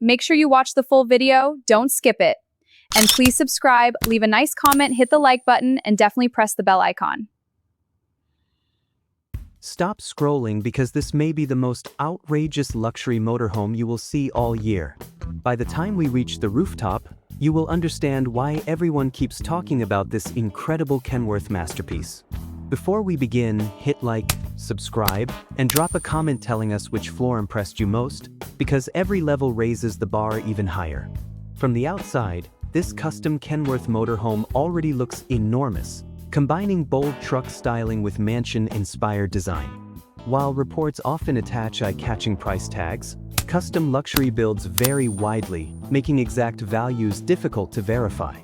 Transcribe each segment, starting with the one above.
Make sure you watch the full video, don't skip it. And please subscribe, leave a nice comment, hit the like button, and definitely press the bell icon. Stop scrolling because this may be the most outrageous luxury motorhome you will see all year. By the time we reach the rooftop, you will understand why everyone keeps talking about this incredible Kenworth masterpiece. Before we begin, hit like, subscribe, and drop a comment telling us which floor impressed you most, because every level raises the bar even higher. From the outside, this custom Kenworth motorhome already looks enormous, combining bold truck styling with mansion-inspired design. While reports often attach eye-catching price tags, custom luxury builds vary widely, making exact values difficult to verify.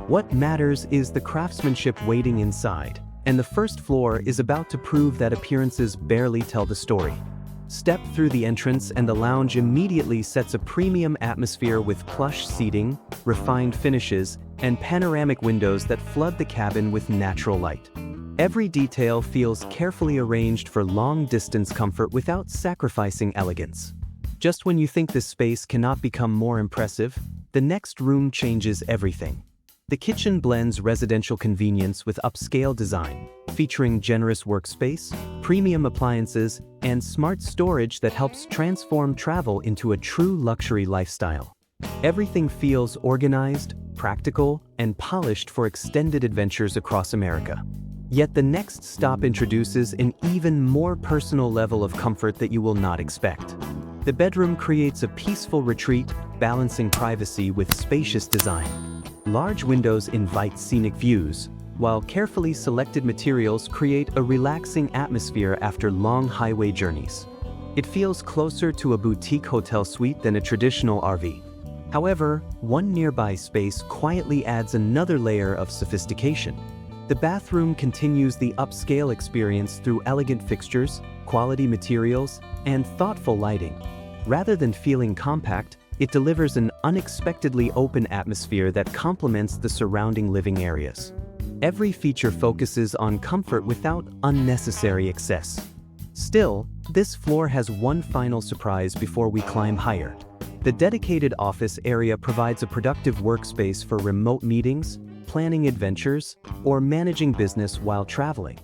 What matters is the craftsmanship waiting inside, and the first floor is about to prove that appearances barely tell the story. Step through the entrance and the lounge immediately sets a premium atmosphere with plush seating, refined finishes, and panoramic windows that flood the cabin with natural light. Every detail feels carefully arranged for long-distance comfort without sacrificing elegance. Just when you think this space cannot become more impressive, the next room changes everything. The kitchen blends residential convenience with upscale design, featuring generous workspace, premium appliances, and smart storage that helps transform travel into a true luxury lifestyle. Everything feels organized, practical, and polished for extended adventures across America. Yet the next stop introduces an even more personal level of comfort that you will not expect. The bedroom creates a peaceful retreat, balancing privacy with spacious design. Large windows invite scenic views, while carefully selected materials create a relaxing atmosphere after long highway journeys. It feels closer to a boutique hotel suite than a traditional RV. However, one nearby space quietly adds another layer of sophistication. The bathroom continues the upscale experience through elegant fixtures, quality materials, and thoughtful lighting. Rather than feeling compact, it delivers an unexpectedly open atmosphere that complements the surrounding living areas. Every feature focuses on comfort without unnecessary excess. Still, this floor has one final surprise before we climb higher. The dedicated office area provides a productive workspace for remote meetings, planning adventures, or managing business while traveling.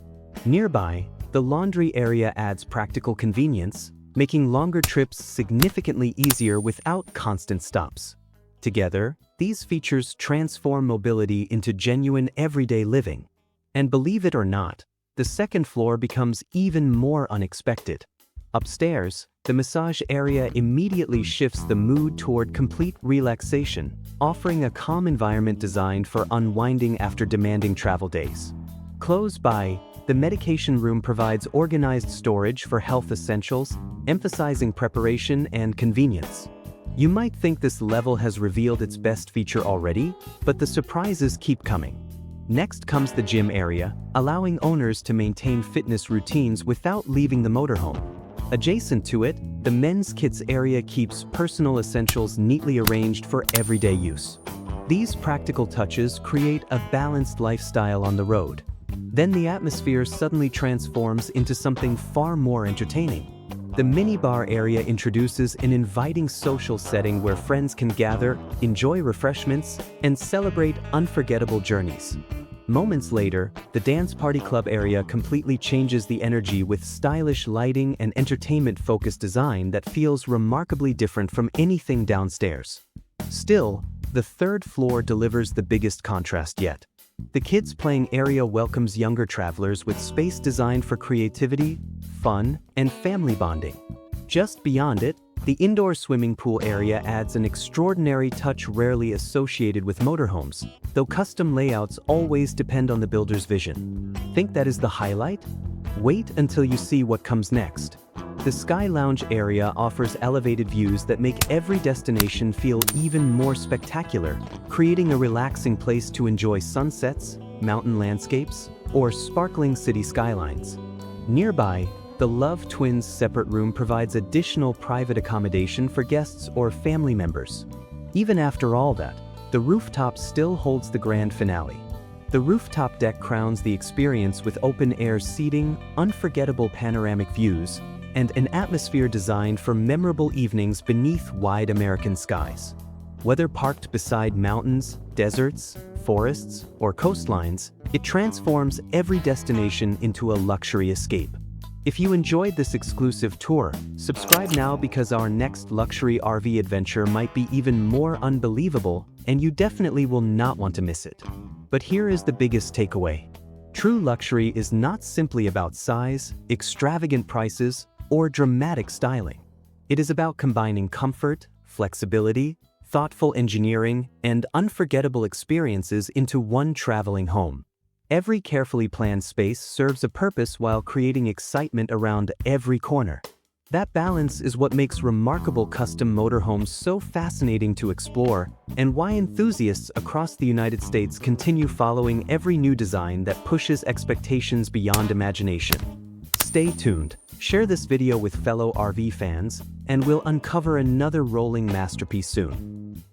Nearby, the laundry area adds practical convenience, making longer trips significantly easier without constant stops. Together, these features transform mobility into genuine everyday living. And believe it or not, the second floor becomes even more unexpected. Upstairs, the massage area immediately shifts the mood toward complete relaxation, offering a calm environment designed for unwinding after demanding travel days. Close by, the medication room provides organized storage for health essentials, emphasizing preparation and convenience. You might think this level has revealed its best feature already, but the surprises keep coming. Next comes the gym area, allowing owners to maintain fitness routines without leaving the motorhome. Adjacent to it, the men's kits area keeps personal essentials neatly arranged for everyday use. These practical touches create a balanced lifestyle on the road. Then the atmosphere suddenly transforms into something far more entertaining. The minibar area introduces an inviting social setting where friends can gather, enjoy refreshments, and celebrate unforgettable journeys. Moments later, the dance party club area completely changes the energy with stylish lighting and entertainment-focused design that feels remarkably different from anything downstairs. Still, the third floor delivers the biggest contrast yet. The kids playing area welcomes younger travelers with space designed for creativity, fun, and family bonding. Just beyond it, the indoor swimming pool area adds an extraordinary touch rarely associated with motorhomes, though custom layouts always depend on the builder's vision. Think that is the highlight? Wait until you see what comes next. The Sky Lounge area offers elevated views that make every destination feel even more spectacular, creating a relaxing place to enjoy sunsets, mountain landscapes, or sparkling city skylines. Nearby, the Love Twins separate room provides additional private accommodation for guests or family members. Even after all that, the rooftop still holds the grand finale. The rooftop deck crowns the experience with open-air seating, unforgettable panoramic views, and an atmosphere designed for memorable evenings beneath wide American skies. Whether parked beside mountains, deserts, forests, or coastlines, it transforms every destination into a luxury escape. If you enjoyed this exclusive tour, subscribe now because our next luxury RV adventure might be even more unbelievable, and you definitely will not want to miss it. But here is the biggest takeaway. True luxury is not simply about size, extravagant prices, or dramatic styling. It is about combining comfort, flexibility, thoughtful engineering, and unforgettable experiences into one traveling home. Every carefully planned space serves a purpose while creating excitement around every corner. That balance is what makes remarkable custom motorhomes so fascinating to explore, and why enthusiasts across the United States continue following every new design that pushes expectations beyond imagination. Stay tuned, share this video with fellow RV fans, and we'll uncover another rolling masterpiece soon.